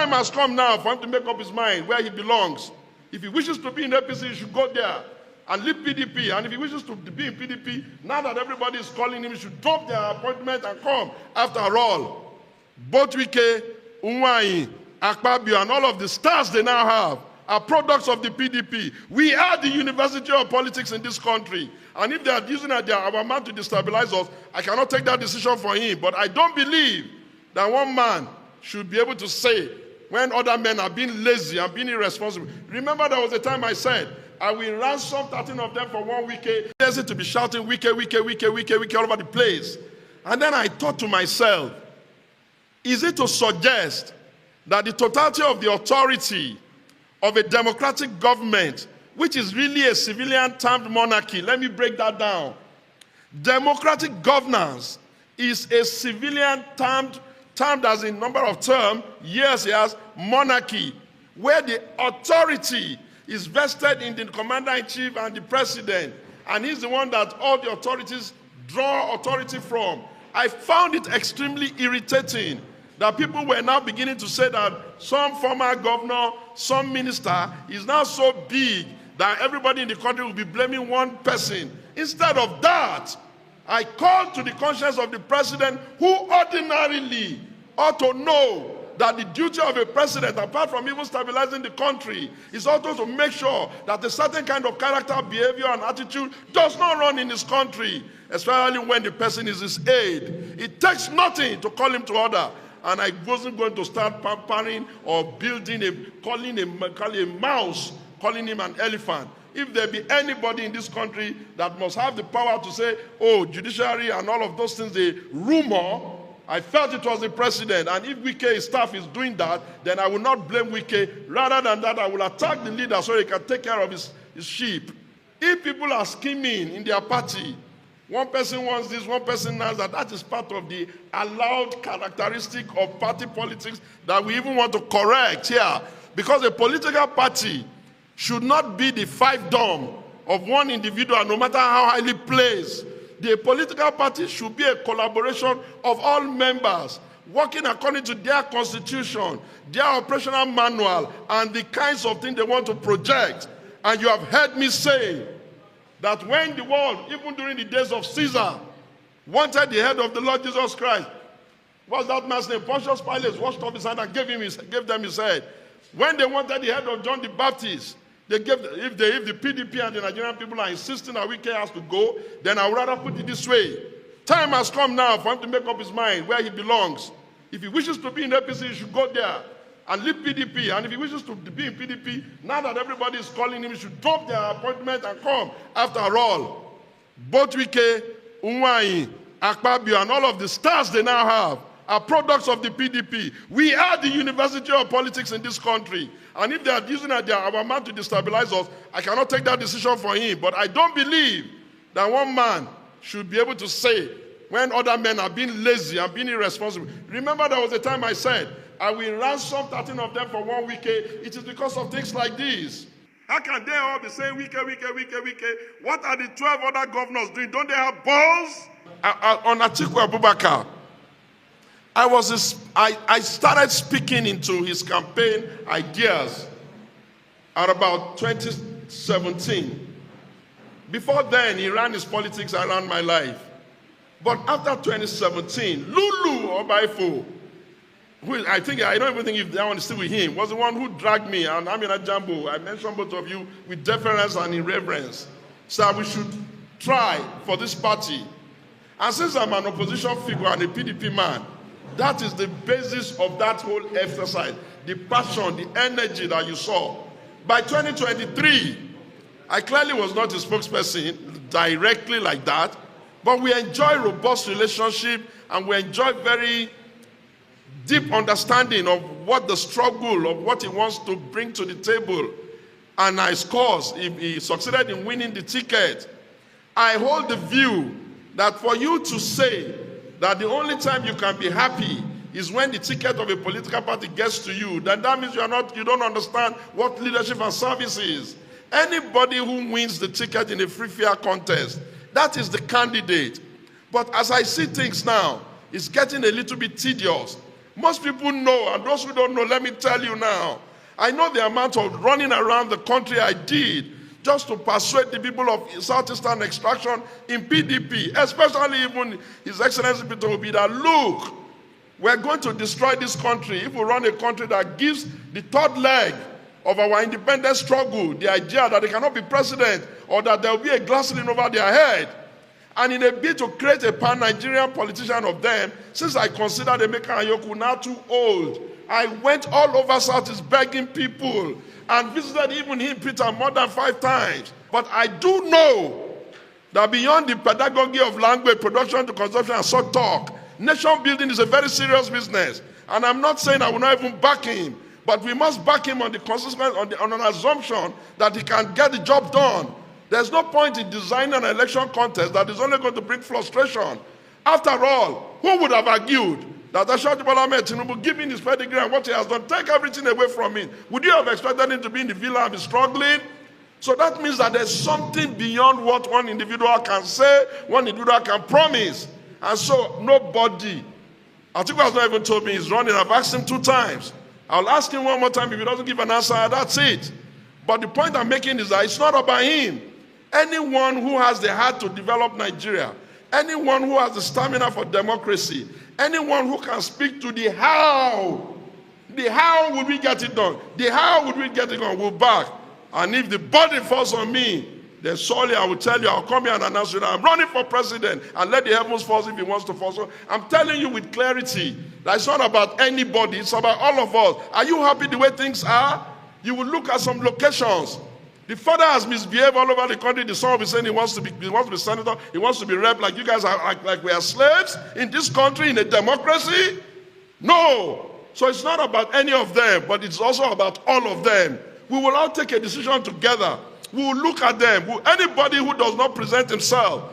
Time has come now for him to make up his mind where he belongs. If he wishes to be in APC, he should go there and leave PDP. And if he wishes to be in PDP, now that everybody is calling him, he should drop their appointment and come. After all, both Wike, Wike, Akpabio, and all of the stars they now have are products of the PDP. We are the University of Politics in this country. And if they are using our man to destabilize us, I cannot take that decision for him. But I don't believe that one man should be able to say when other men are being lazy and being irresponsible. Remember, there was a time I said, I will ransom 13 of them for 1 week. There's it to be shouting, Wike, Wike, Wike, Wike, Wike, all over the place. And then I thought to myself, is it to suggest that the totality of the authority of a democratic government, which is really a civilian-termed monarchy, let me break that down. Democratic governance is a civilian-termed as in number of terms, years, monarchy, where the authority is vested in the commander-in-chief and the president, and he's the one that all the authorities draw authority from. I found it extremely irritating that people were now beginning to say that some former governor, some minister is now so big that everybody in the country will be blaming one person. Instead of that, I call to the conscience of the president, who ordinarily ought to know that the duty of a president, apart from even stabilizing the country, is also to make sure that a certain kind of character, behavior, and attitude does not run in his country, especially when the person is his aide. It takes nothing to call him to order. And I wasn't going to start pampering or building calling a mouse, calling him an elephant. If there be anybody in this country that must have the power to say, oh, judiciary and all of those things, a rumor, I felt it was the president. And if Wike's staff is doing that, then I will not blame Wike. Rather than that, I will attack the leader so he can take care of his sheep. If people are scheming in their party, one person wants this, one person wants that, that is part of the allowed characteristic of party politics that we even want to correct here. Because a political party should not be the fiefdom of one individual, no matter how highly placed. The political party should be a collaboration of all members, working according to their constitution, their operational manual, and the kinds of things they want to project. And you have heard me say that when the world, even during the days of Caesar, wanted the head of the Lord Jesus Christ, what's that man's name? Pontius Pilate washed off his hand and gave them his head. When they wanted the head of John the Baptist, they gave, if the PDP and the Nigerian people are insisting that Wike has to go, then I would rather put it this way. Time has come now for him to make up his mind where he belongs. If he wishes to be in APC, he should go there and leave PDP. And if he wishes to be in PDP, now that everybody is calling him, he should drop their appointment and come. After all, both Wike, Wike, Akpabio, and all of the stars they now have are products of the PDP. We are the University of Politics in this country. And if they are using our man to destabilize us, I cannot take that decision for him. But I don't believe that one man should be able to say when other men are being lazy and being irresponsible. Remember, there was a time I said, I will ransom 13 of them for 1 week. It is because of things like this. How can they all be saying Wike, Wike, Wike, Wike? What are the 12 other governors doing? Don't they have balls? On Atiku Abubakar, I started speaking into his campaign ideas at about 2017. Before then, he ran his politics around my life. But after 2017, Lulu Obaifo, who I don't even think if that one is still with him, was the one who dragged me, and Amina Jambo, I mentioned both of you with deference and in reverence, so we should try for this party. And since I'm an opposition figure and a PDP man, that is the basis of that whole exercise, the passion, the energy that you saw. By 2023, I clearly was not a spokesperson directly like that, but we enjoy robust relationship and we enjoy very deep understanding of what the struggle, of what he wants to bring to the table. And his cause, if he succeeded in winning the ticket, I hold the view that for you to say that the only time you can be happy is when the ticket of a political party gets to you, then that means you don't understand what leadership and service is. Anybody who wins the ticket in a free fair contest, that is the candidate. But as I see things now, it's getting a little bit tedious. Most people know, and those who don't know, let me tell you now. I know the amount of running around the country I did just to persuade the people of Southeastern extraction in PDP, especially even His Excellency Peter Obi, that look, we're going to destroy this country if we run a country that gives the third leg of our independence struggle the idea that they cannot be president or that there will be a glass ceiling over their head. And in a bid to create a pan-Nigerian politician of them, since I considered Emeka Anyaoku now too old, I went all over Southeast begging people and visited even him, Peter, more than 5 times. But I do know that beyond the pedagogy of language, production to consumption and so talk, nation building is a very serious business. And I'm not saying I will not even back him, but we must back him on the consequence, on an assumption that he can get the job done. There's no point in designing an election contest that is only going to bring frustration. After all, who would have argued that Ashwaji Bola Ahmed Tinubu, given his pedigree and what he has done, take everything away from him? Would you have expected him to be in the villa and be struggling? So that means that there's something beyond what one individual can say, one individual can promise. And so nobody, Atiku has not even told me he's running. I've asked him 2 times. I'll ask him one more time. If he doesn't give an answer, that's it. But the point I'm making is that it's not about him. Anyone who has the heart to develop Nigeria, anyone who has the stamina for democracy, anyone who can speak to the how would we get it done? The how would we get it done? We'll back. And if the burden falls on me, then surely I will tell you, I'll come here and announce you that I'm running for president and let the heavens fall if he wants to fall. So I'm telling you with clarity that it's not about anybody, it's about all of us. Are you happy the way things are? You will look at some locations. The father has misbehaved all over the country. The son will be saying he wants to be senator, he wants to be rep, like you guys are, like we are slaves in this country, in a democracy. No. So it's not about any of them, but it's also about all of them. We will all take a decision together. We will look at them. Anybody who does not present himself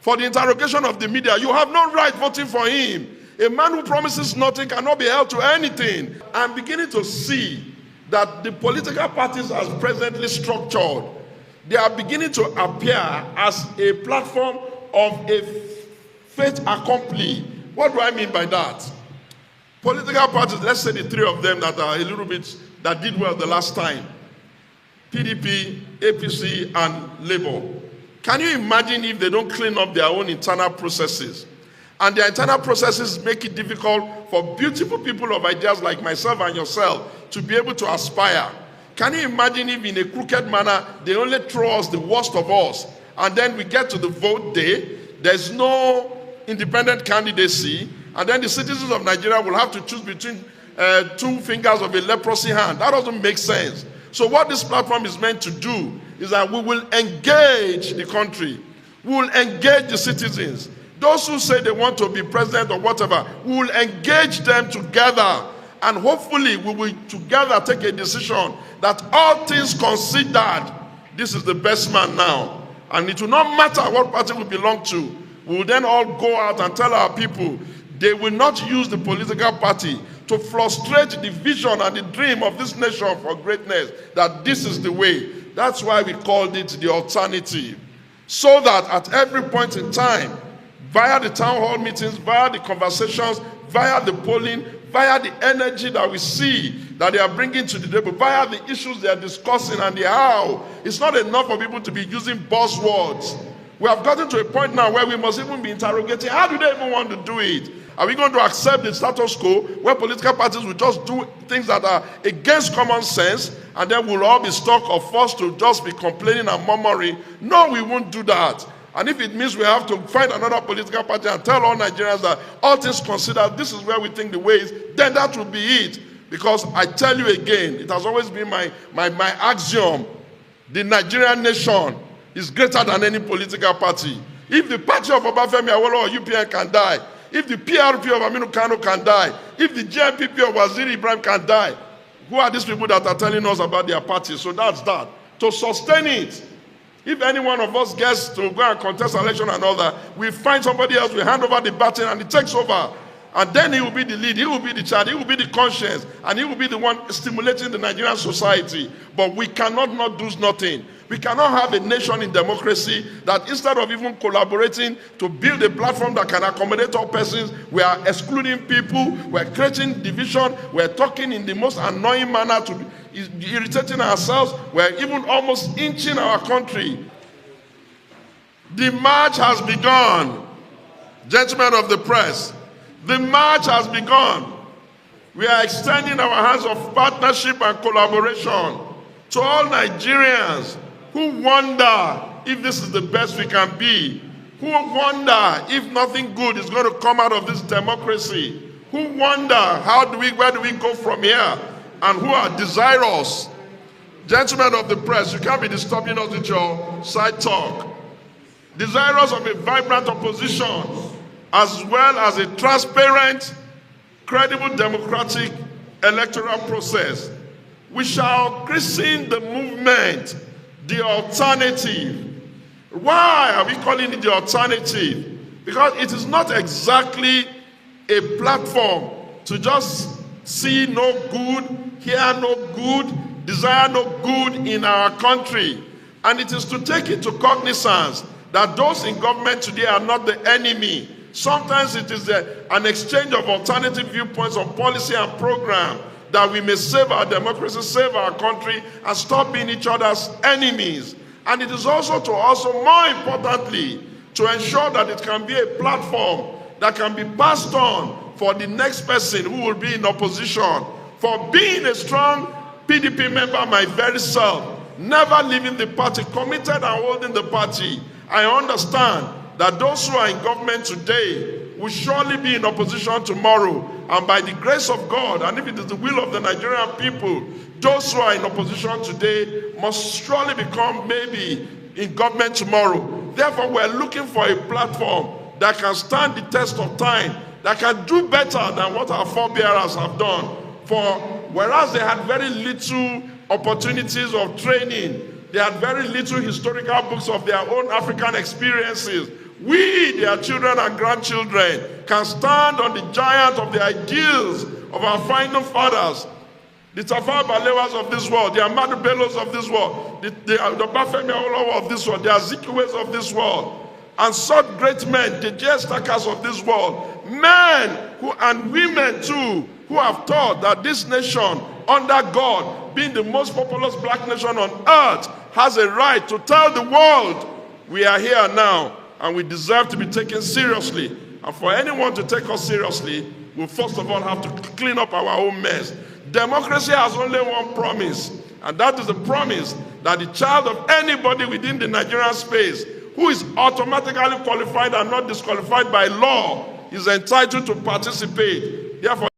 for the interrogation of the media, you have no right voting for him. A man who promises nothing cannot be held to anything. I'm beginning to see that the political parties as presently structured, they are beginning to appear as a platform of a fait accompli. What do I mean by that? Political parties, let's say the 3 of them that are a little bit, that did well the last time. PDP, APC, and Labour. Can you imagine if they don't clean up their own internal processes? And their internal processes make it difficult for beautiful people of ideas like myself and yourself to be able to aspire. Can you imagine if in a crooked manner they only throw us the worst of us, and then we get to the vote day, there's no independent candidacy, and then the citizens of Nigeria will have to choose between 2 fingers of a leprosy hand? That doesn't make sense. So what this platform is meant to do is that we will engage the country. We will engage the citizens. Those who say they want to be president or whatever, we will engage them together. And hopefully we will together take a decision that all things considered, this is the best man now. And it will not matter what party we belong to. We will then all go out and tell our people they will not use the political party to frustrate the vision and the dream of this nation for greatness, that this is the way. That's why we called it the alternative. So that at every point in time, via the town hall meetings, via the conversations, via the polling, via the energy that we see that they are bringing to the table, via the issues they are discussing and the how, it's not enough for people to be using buzzwords. We have gotten to a point now where we must even be interrogating, how do they even want to do it? Are we going to accept the status quo where political parties will just do things that are against common sense, and then we'll all be stuck or forced to just be complaining and murmuring? No, we won't do that. And if it means we have to find another political party and tell all Nigerians that all things considered, this is where we think the way is, then that will be it. Because I tell you again, it has always been my axiom, the Nigerian nation is greater than any political party. If the party of Obafemi Awolowo or UPN can die, if the PRP of Aminu Kano can die, if the GNPP of Waziri Ibrahim can die, who are these people that are telling us about their party? So that's that. To sustain it, if any one of us gets to go and contest election and all that, we find somebody else, we hand over the baton and it takes over. And then he will be the lead, he will be the child, he will be the conscience, and he will be the one stimulating the Nigerian society. But we cannot not do nothing. We cannot have a nation in democracy that instead of even collaborating to build a platform that can accommodate all persons, we are excluding people, we're creating division, we're talking in the most annoying manner to be irritating ourselves, we're even almost inching our country. The march has begun. Gentlemen of the press, the march has begun. We are extending our hands of partnership and collaboration to all Nigerians who wonder if this is the best we can be, who wonder if nothing good is going to come out of this democracy, who wonder where do we go from here, and who are desirous. Gentlemen of the press, you can't be disturbing us with your side talk. Desirous of a vibrant opposition, as well as a transparent, credible democratic electoral process. We shall christen the movement the alternative. Why are we calling it the alternative? Because it is not exactly a platform to just see no good, hear no good, desire no good in our country. And it is to take into cognizance that those in government today are not the enemy. Sometimes it is an exchange of alternative viewpoints on policy and program that we may save our democracy, save our country, and stop being each other's enemies. And it is also more importantly, to ensure that it can be a platform that can be passed on for the next person who will be in opposition. For being a strong PDP member, my very self, never leaving the party, committed and holding the party, I understand that those who are in government today will surely be in opposition tomorrow. And by the grace of God, and if it is the will of the Nigerian people, those who are in opposition today must surely become maybe in government tomorrow. Therefore, we're looking for a platform that can stand the test of time, that can do better than what our forebearers have done. For whereas they had very little opportunities of training, they had very little historical books of their own African experiences, we, their children and grandchildren, can stand on the giant of the ideals of our founding fathers, the Tafawa Balewas of this world, the Ahmadu Bellos of this world, the Bafemi Awolowo of this world, the Azikiwes of this world, and such great men, the J.S. of this world, men and women too, who have taught that this nation, under God, being the most populous black nation on earth, has a right to tell the world, we are here now, and we deserve to be taken seriously. And for anyone to take us seriously, we first of all have to clean up our own mess. Democracy has only one promise, and that is the promise that the child of anybody within the Nigerian space who is automatically qualified and not disqualified by law is entitled to participate. Therefore,